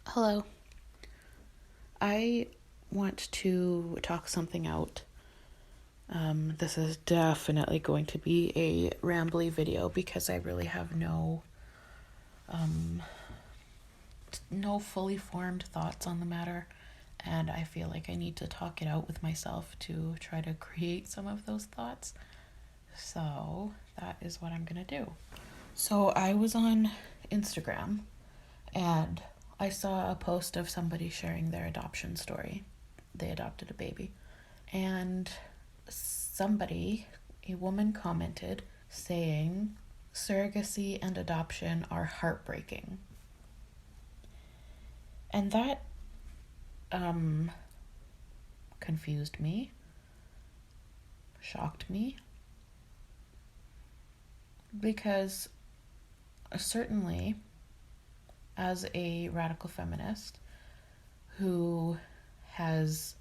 Hello. I want to talk something out. This is definitely going to be a rambly video because I really have no fully formed thoughts on the matter, and I feel like I need to talk it out with myself to try to create some of those thoughts. So that is what I'm gonna do. So I was on Instagram and I saw a post of somebody sharing their adoption story. They adopted a baby. And a woman commented saying, surrogacy and adoption are heartbreaking. And that confused me, shocked me, because certainly as a radical feminist who has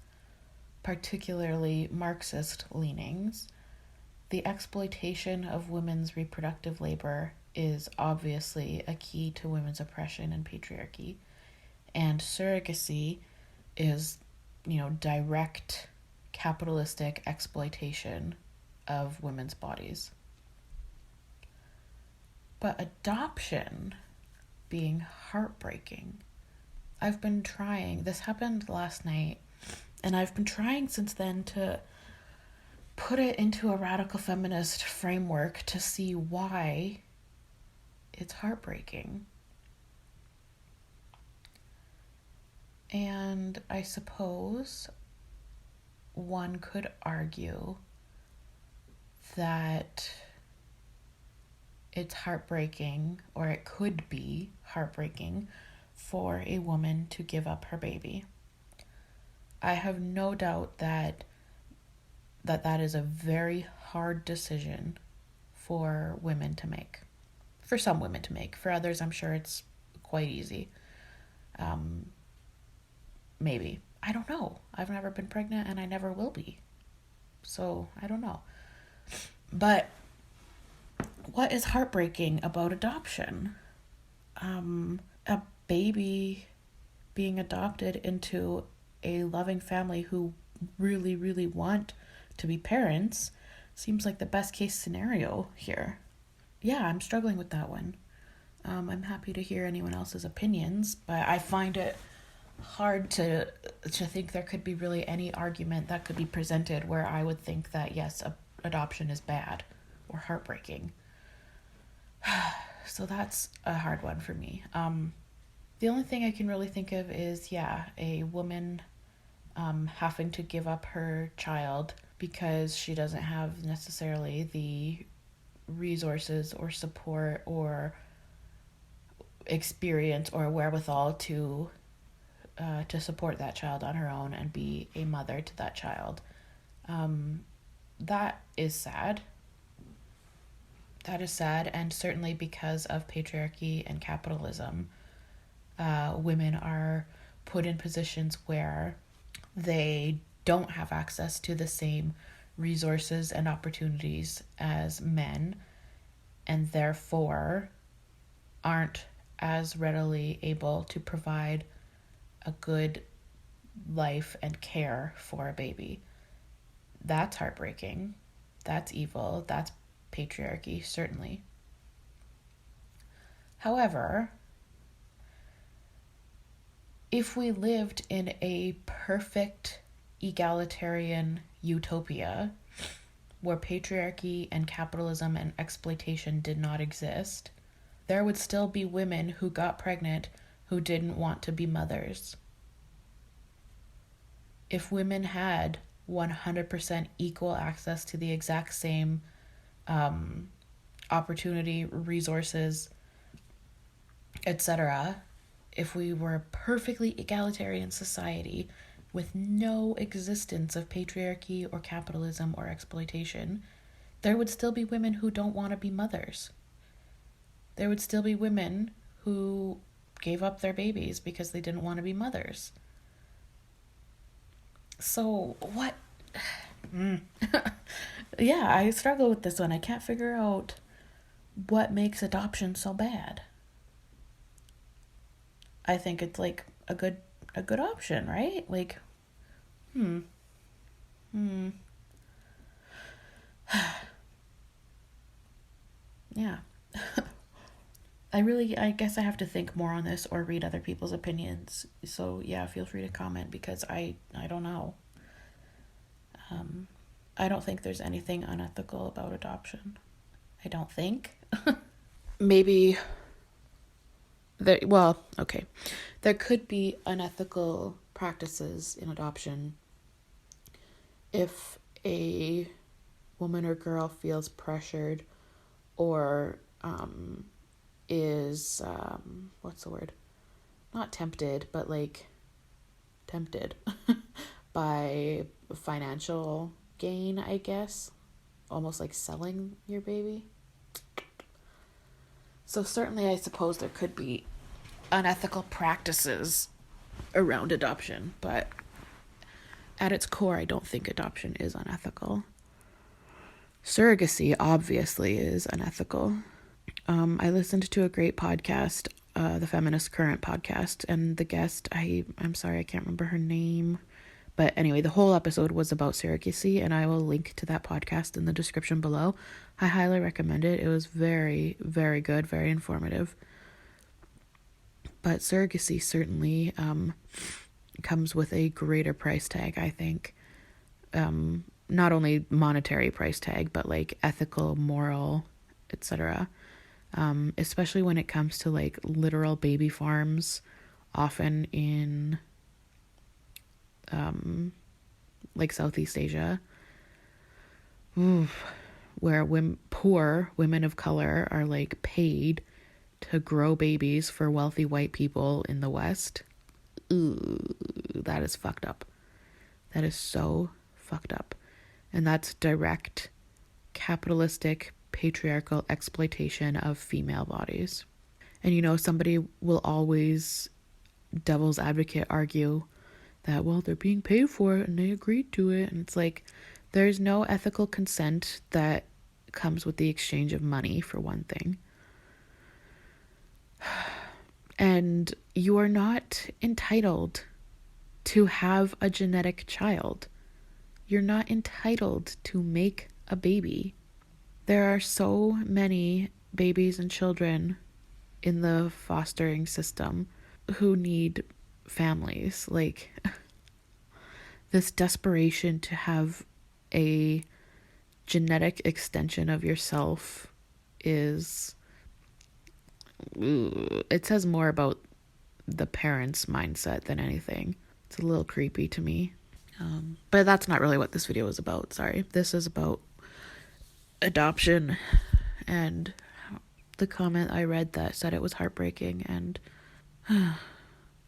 particularly Marxist leanings, the exploitation of women's reproductive labor is obviously a key to women's oppression and patriarchy. And surrogacy is, direct capitalistic exploitation of women's bodies. But adoption being heartbreaking. I've been trying, this happened last night, and I've been trying since then to put it into a radical feminist framework to see why it's heartbreaking. And I suppose one could argue that it's heartbreaking, or it could be heartbreaking, for a woman to give up her baby. I have no doubt that is a very hard decision for women to make. For some women to make. For others, I'm sure it's quite easy. Maybe. I don't know. I've never been pregnant and I never will be. So, I don't know. But what is heartbreaking about adoption? A baby being adopted into a loving family who really, really want to be parents seems like the best case scenario here. Yeah, I'm struggling with that one. I'm happy to hear anyone else's opinions, but I find it hard to think there could be really any argument that could be presented where I would think that yes, adoption is bad or heartbreaking. So that's a hard one for me. The only thing I can really think of is, a woman having to give up her child because she doesn't have necessarily the resources or support or experience or wherewithal to support that child on her own and be a mother to that child. That is sad. That is sad, and certainly because of patriarchy and capitalism, women are put in positions where they don't have access to the same resources and opportunities as men, and therefore aren't as readily able to provide a good life and care for a baby. That's heartbreaking. That's evil. That's patriarchy, certainly. However, if we lived in a perfect egalitarian utopia where patriarchy and capitalism and exploitation did not exist, there would still be women who got pregnant who didn't want to be mothers. If women had 100% equal access to the exact same opportunity, resources, etc., if we were a perfectly egalitarian society with no existence of patriarchy or capitalism or exploitation, there would still be women who don't want to be mothers. There would still be women who gave up their babies because they didn't want to be mothers. So, what? Yeah, I struggle with this one. I can't figure out what makes adoption so bad. I think it's like a good option, right? Like, hmm. Hmm. Yeah. I guess I have to think more on this or read other people's opinions. So yeah, feel free to comment because I don't know. Um, I don't think there's anything unethical about adoption. I don't think. Maybe there. Well, okay, there could be unethical practices in adoption if a woman or girl feels pressured or is what's the word? Not tempted, but like tempted by financial gain, I guess. Almost like selling your baby. So certainly I suppose there could be unethical practices around adoption, but at its core I don't think adoption is unethical. Surrogacy obviously is unethical. I listened to a great podcast, the Feminist Current podcast, and the guest, I'm sorry, I can't remember her name. But anyway, the whole episode was about surrogacy, and I will link to that podcast in the description below. I highly recommend it. It was very, very good, very informative. But surrogacy certainly comes with a greater price tag, I think. Not only monetary price tag, but like ethical, moral, etc. Especially when it comes to like literal baby farms, often in like Southeast Asia, where poor women of color are like paid to grow babies for wealthy white people in the West. Ooh, that is fucked up. That is so fucked up. And that's direct capitalistic patriarchal exploitation of female bodies. And you know, somebody will always devil's advocate argue that, well, they're being paid for it and they agreed to it. And it's like, there's no ethical consent that comes with the exchange of money, for one thing. And you are not entitled to have a genetic child. You're not entitled to make a baby. There are so many babies and children in the fostering system who need families. Like, this desperation to have a genetic extension of yourself is, it says more about the parents' mindset than anything. It's a little creepy to me. But that's not really what this video is about. Sorry. This is about adoption and the comment I read that said it was heartbreaking. And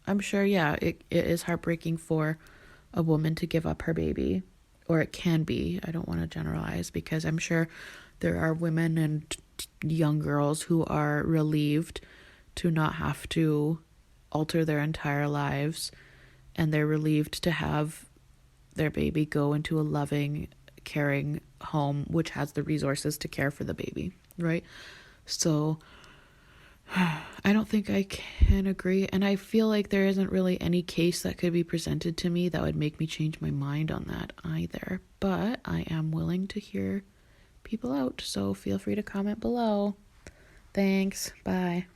I'm sure, yeah, it is heartbreaking for a woman to give up her baby. Or it can be. I don't want to generalize because I'm sure there are women and young girls who are relieved to not have to alter their entire lives, and they're relieved to have their baby go into a loving, caring home which has the resources to care for the baby, right? So I don't think I can agree, and I feel like there isn't really any case that could be presented to me that would make me change my mind on that either, but I am willing to hear people out, so feel free to comment below. Thanks. Bye.